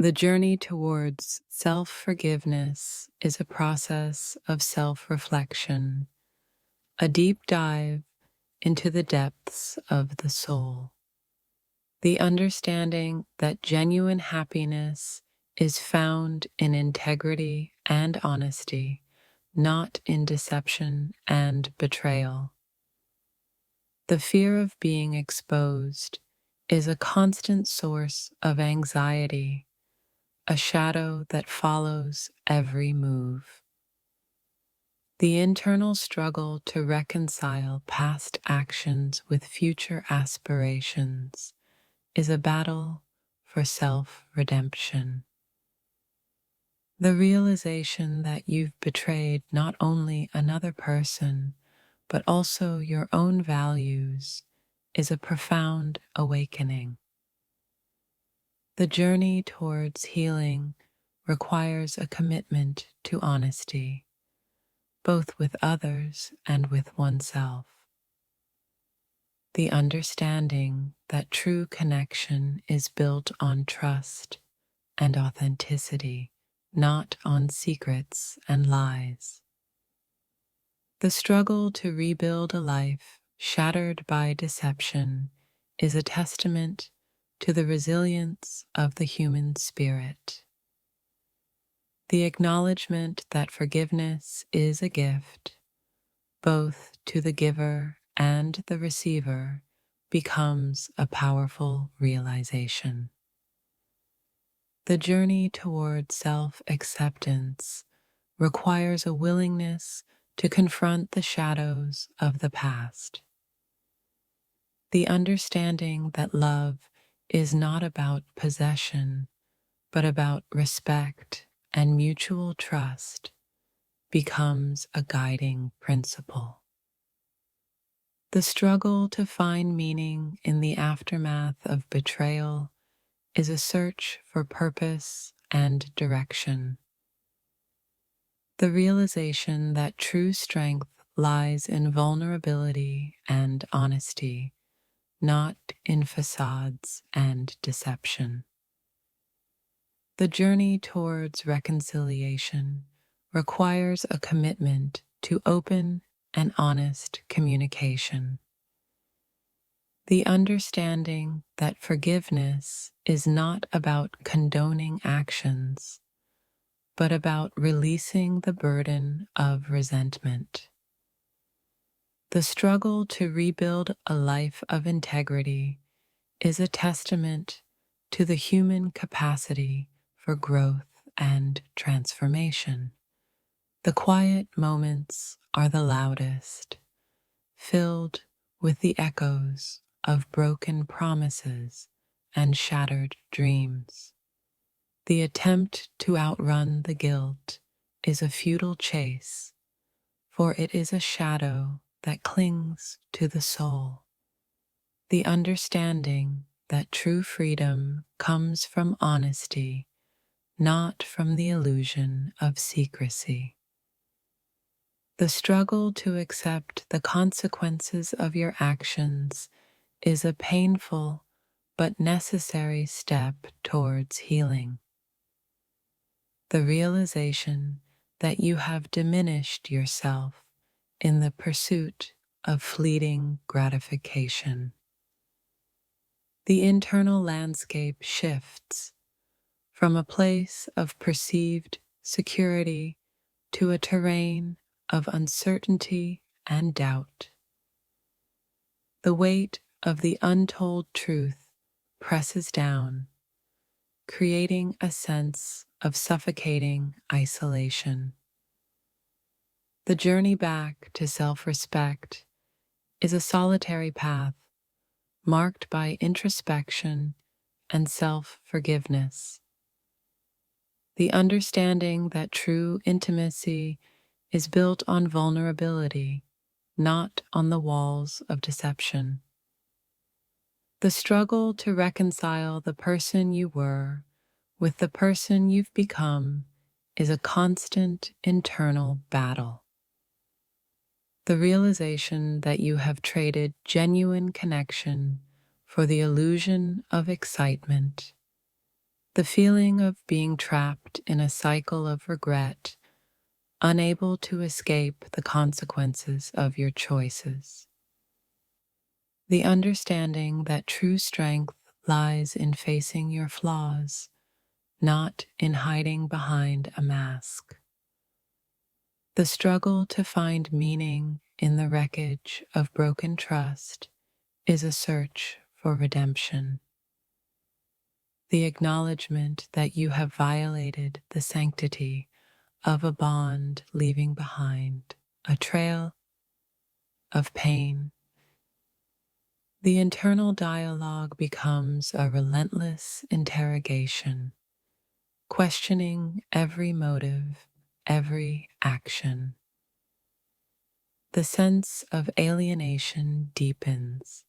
The journey towards self-forgiveness is a process of self-reflection, a deep dive into the depths of the soul. The understanding that genuine happiness is found in integrity and honesty, not in deception and betrayal. The fear of being exposed is a constant source of anxiety, a shadow that follows every move. The internal struggle to reconcile past actions with future aspirations is a battle for self-redemption. The realization that you've betrayed not only another person, but also your own values is a profound awakening. The journey towards healing requires a commitment to honesty, both with others and with oneself. The understanding that true connection is built on trust and authenticity, not on secrets and lies. The struggle to rebuild a life shattered by deception is a testament to the resilience of the human spirit. The acknowledgement that forgiveness is a gift, both to the giver and the receiver, becomes a powerful realization. The journey toward self-acceptance requires a willingness to confront the shadows of the past. The understanding that love is not about possession, but about respect and mutual trust becomes a guiding principle. The struggle to find meaning in the aftermath of betrayal is a search for purpose and direction. The realization that true strength lies in vulnerability and honesty, not in facades and deception. The journey towards reconciliation requires a commitment to open and honest communication. The understanding that forgiveness is not about condoning actions, but about releasing the burden of resentment. The struggle to rebuild a life of integrity is a testament to the human capacity for growth and transformation. The quiet moments are the loudest, filled with the echoes of broken promises and shattered dreams. The attempt to outrun the guilt is a futile chase, for it is a shadow that clings to the soul. The understanding that true freedom comes from honesty, not from the illusion of secrecy. The struggle to accept the consequences of your actions is a painful but necessary step towards healing. The realization that you have diminished yourself in the pursuit of fleeting gratification. The internal landscape shifts from a place of perceived security to a terrain of uncertainty and doubt. The weight of the untold truth presses down, creating a sense of suffocating isolation. The journey back to self-respect is a solitary path marked by introspection and self-forgiveness. The understanding that true intimacy is built on vulnerability, not on the walls of deception. The struggle to reconcile the person you were with the person you've become is a constant internal battle. The realization that you have traded genuine connection for the illusion of excitement The feeling of being trapped in a cycle of regret, unable to escape the consequences of your choices. The understanding that true strength lies in facing your flaws, not in hiding behind a mask. The struggle to find meaning in the wreckage of broken trust is a search for redemption. The acknowledgement that you have violated the sanctity of a bond, leaving behind a trail of pain. The internal dialogue becomes a relentless interrogation, questioning every motive, every action. The sense of alienation deepens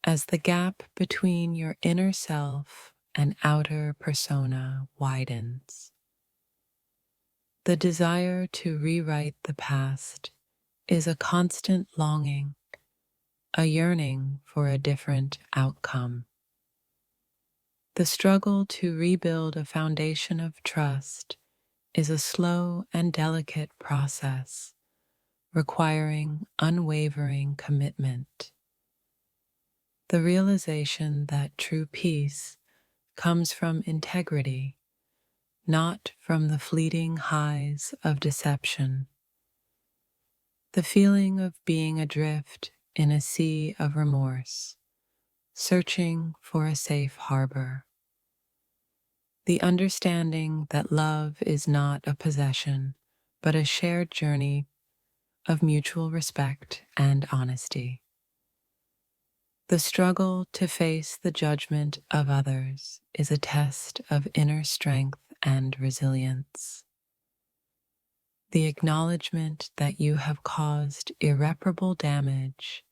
as the gap between your inner self and outer persona widens. The desire to rewrite the past is a constant longing, a yearning for a different outcome. The struggle to rebuild a foundation of trust is a slow and delicate process, requiring unwavering commitment. The realization that true peace comes from integrity, not from the fleeting highs of deception. The feeling of being adrift in a sea of remorse, searching for a safe harbor. The understanding that love is not a possession, but a shared journey of mutual respect and honesty. The struggle to face the judgment of others is a test of inner strength and resilience. The acknowledgement that you have caused irreparable damage,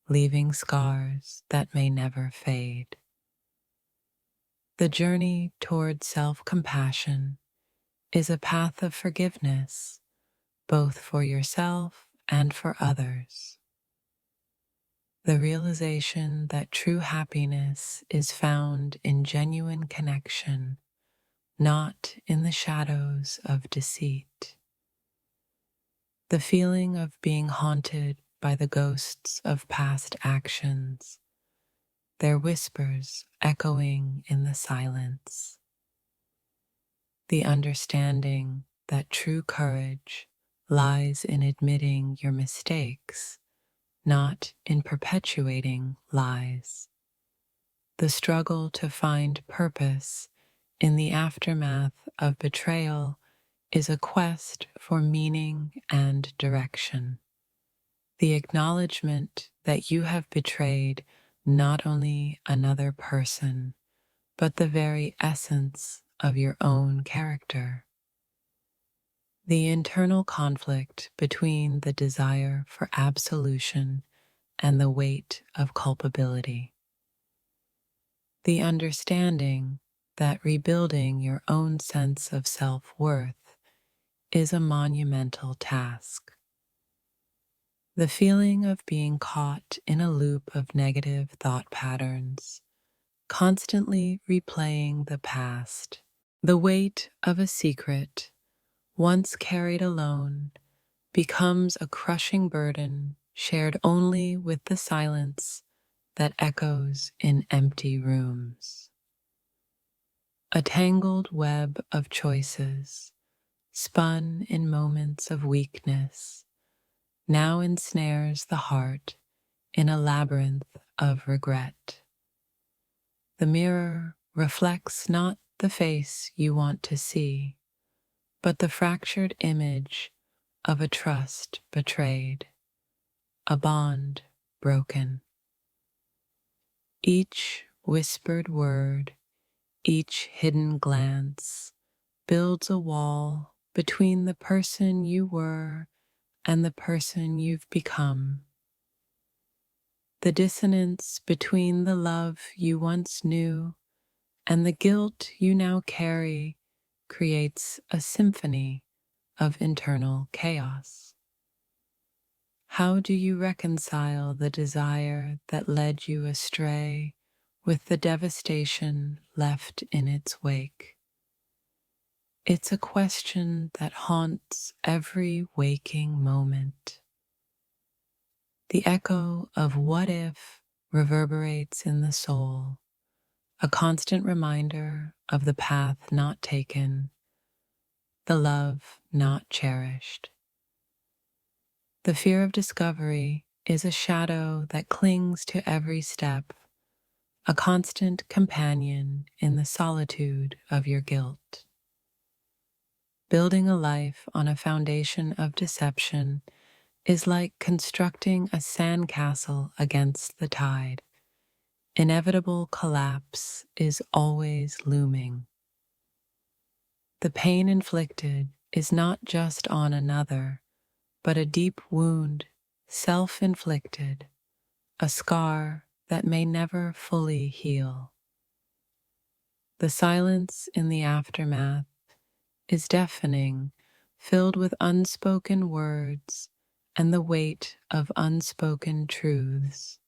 leaving scars that may never fade. The journey toward self-compassion is a path of forgiveness, both for yourself and for others. The realization that true happiness is found in genuine connection, not in the shadows of deceit. The feeling of being haunted by the ghosts of past actions, their whispers echoing in the silence. The understanding that true courage lies in admitting your mistakes, not in perpetuating lies. The struggle to find purpose in the aftermath of betrayal is a quest for meaning and direction. The acknowledgement that you have betrayed not only another person, but the very essence of your own character. The internal conflict between the desire for absolution and the weight of culpability. The understanding that rebuilding your own sense of self-worth is a monumental task. The feeling of being caught in a loop of negative thought patterns, constantly replaying the past. The weight of a secret, once carried alone, becomes a crushing burden shared only with the silence that echoes in empty rooms. A tangled web of choices, spun in moments of weakness, now ensnares the heart in a labyrinth of regret. The mirror reflects not the face you want to see, but the fractured image of a trust betrayed, a bond broken. Each whispered word, each hidden glance builds a wall between the person you were and the person you've become. The dissonance between the love you once knew and the guilt you now carry creates a symphony of internal chaos. How do you reconcile the desire that led you astray with the devastation left in its wake. It's a question that haunts every waking moment. The echo of what if reverberates in the soul, a constant reminder of the path not taken, the love not cherished. The fear of discovery is a shadow that clings to every step, a constant companion in the solitude of your guilt. Building a life on a foundation of deception is like constructing a sandcastle against the tide. Inevitable collapse is always looming. The pain inflicted is not just on another, but a deep wound, self-inflicted, a scar that may never fully heal. The silence in the aftermath is deafening, filled with unspoken words and the weight of unspoken truths.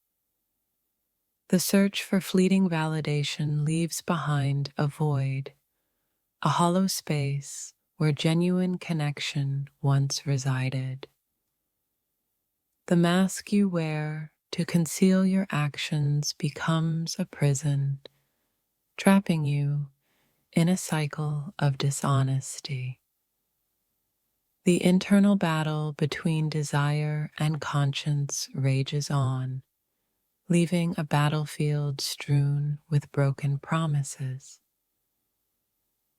The search for fleeting validation leaves behind a void, a hollow space where genuine connection once resided. The mask you wear to conceal your actions becomes a prison, trapping you in a cycle of dishonesty. The internal battle between desire and conscience rages on, leaving a battlefield strewn with broken promises.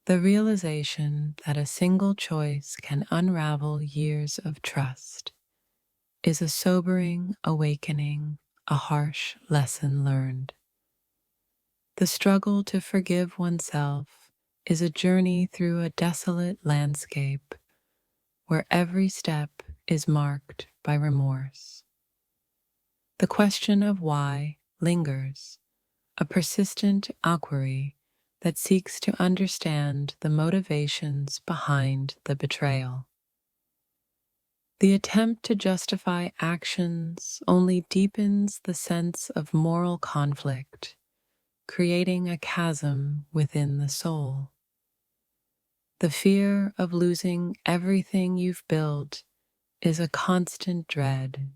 The realization that a single choice can unravel years of trust is a sobering awakening, a harsh lesson learned. The struggle to forgive oneself is a journey through a desolate landscape where every step is marked by remorse. The question of why lingers, a persistent inquiry that seeks to understand the motivations behind the betrayal. The attempt to justify actions only deepens the sense of moral conflict, creating a chasm within the soul. The fear of losing everything you've built is a constant dread,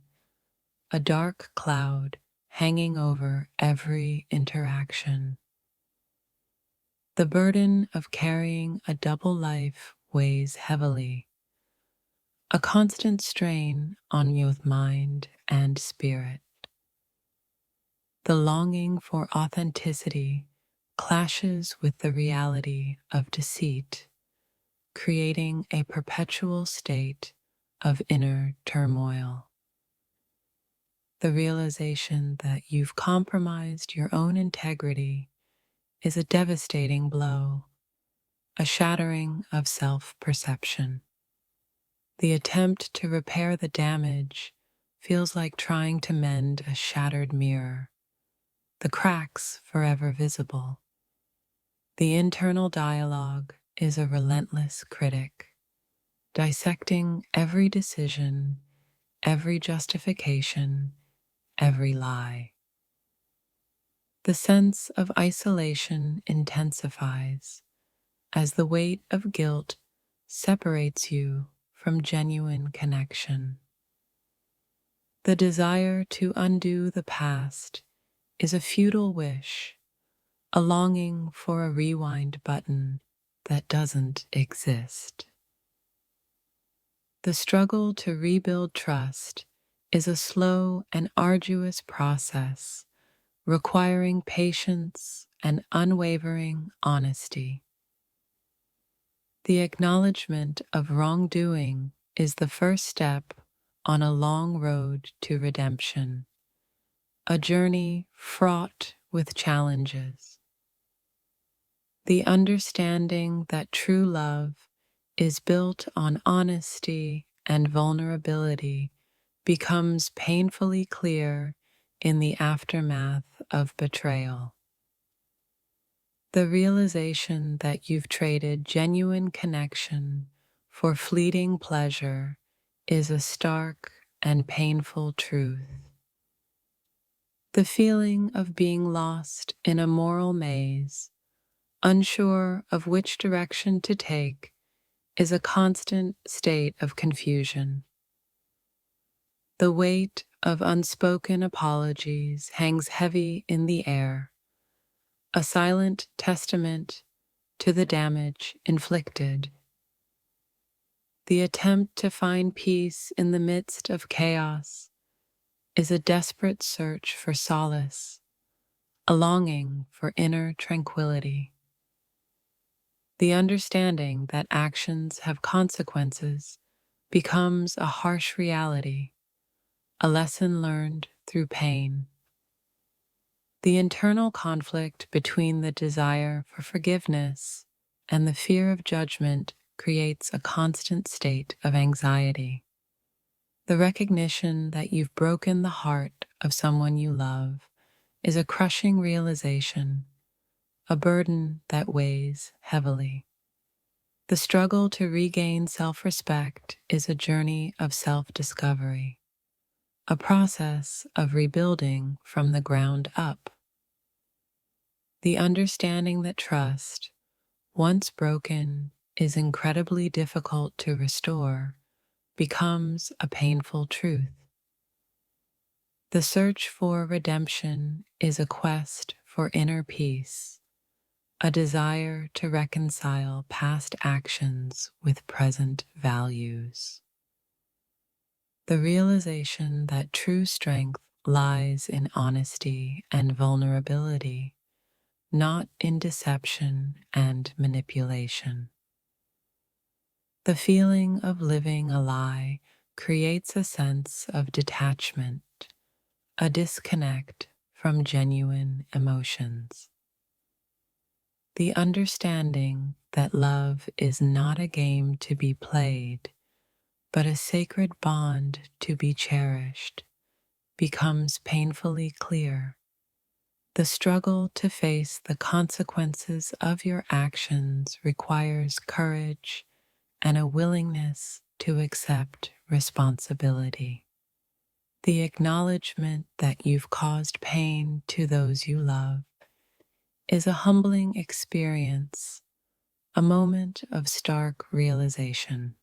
a dark cloud hanging over every interaction. The burden of carrying a double life weighs heavily, a constant strain on your mind and spirit. The longing for authenticity clashes with the reality of deceit, creating a perpetual state of inner turmoil. The realization that you've compromised your own integrity is a devastating blow, a shattering of self-perception. The attempt to repair the damage feels like trying to mend a shattered mirror, the cracks forever visible. The internal dialogue is a relentless critic, dissecting every decision, every justification, every lie. The sense of isolation intensifies as the weight of guilt separates you from genuine connection. The desire to undo the past is a futile wish, a longing for a rewind button that doesn't exist. The struggle to rebuild trust is a slow and arduous process, requiring patience and unwavering honesty. The acknowledgement of wrongdoing is the first step on a long road to redemption, a journey fraught with challenges. The understanding that true love is built on honesty and vulnerability becomes painfully clear in the aftermath of betrayal. The realization that you've traded genuine connection for fleeting pleasure is a stark and painful truth. The feeling of being lost in a moral maze, unsure of which direction to take, is a constant state of confusion. The weight of unspoken apologies hangs heavy in the air, a silent testament to the damage inflicted. The attempt to find peace in the midst of chaos is a desperate search for solace, a longing for inner tranquility. The understanding that actions have consequences becomes a harsh reality, a lesson learned through pain. The internal conflict between the desire for forgiveness and the fear of judgment creates a constant state of anxiety. The recognition that you've broken the heart of someone you love is a crushing realization, a burden that weighs heavily. The struggle to regain self-respect is a journey of self-discovery, a process of rebuilding from the ground up. The understanding that trust, once broken, is incredibly difficult to restore becomes a painful truth. The search for redemption is a quest for inner peace, a desire to reconcile past actions with present values. The realization that true strength lies in honesty and vulnerability, not in deception and manipulation. The feeling of living a lie creates a sense of detachment, a disconnect from genuine emotions. The understanding that love is not a game to be played, but a sacred bond to be cherished, becomes painfully clear. The struggle to face the consequences of your actions requires courage and a willingness to accept responsibility. The acknowledgement that you've caused pain to those you love is a humbling experience, a moment of stark realization.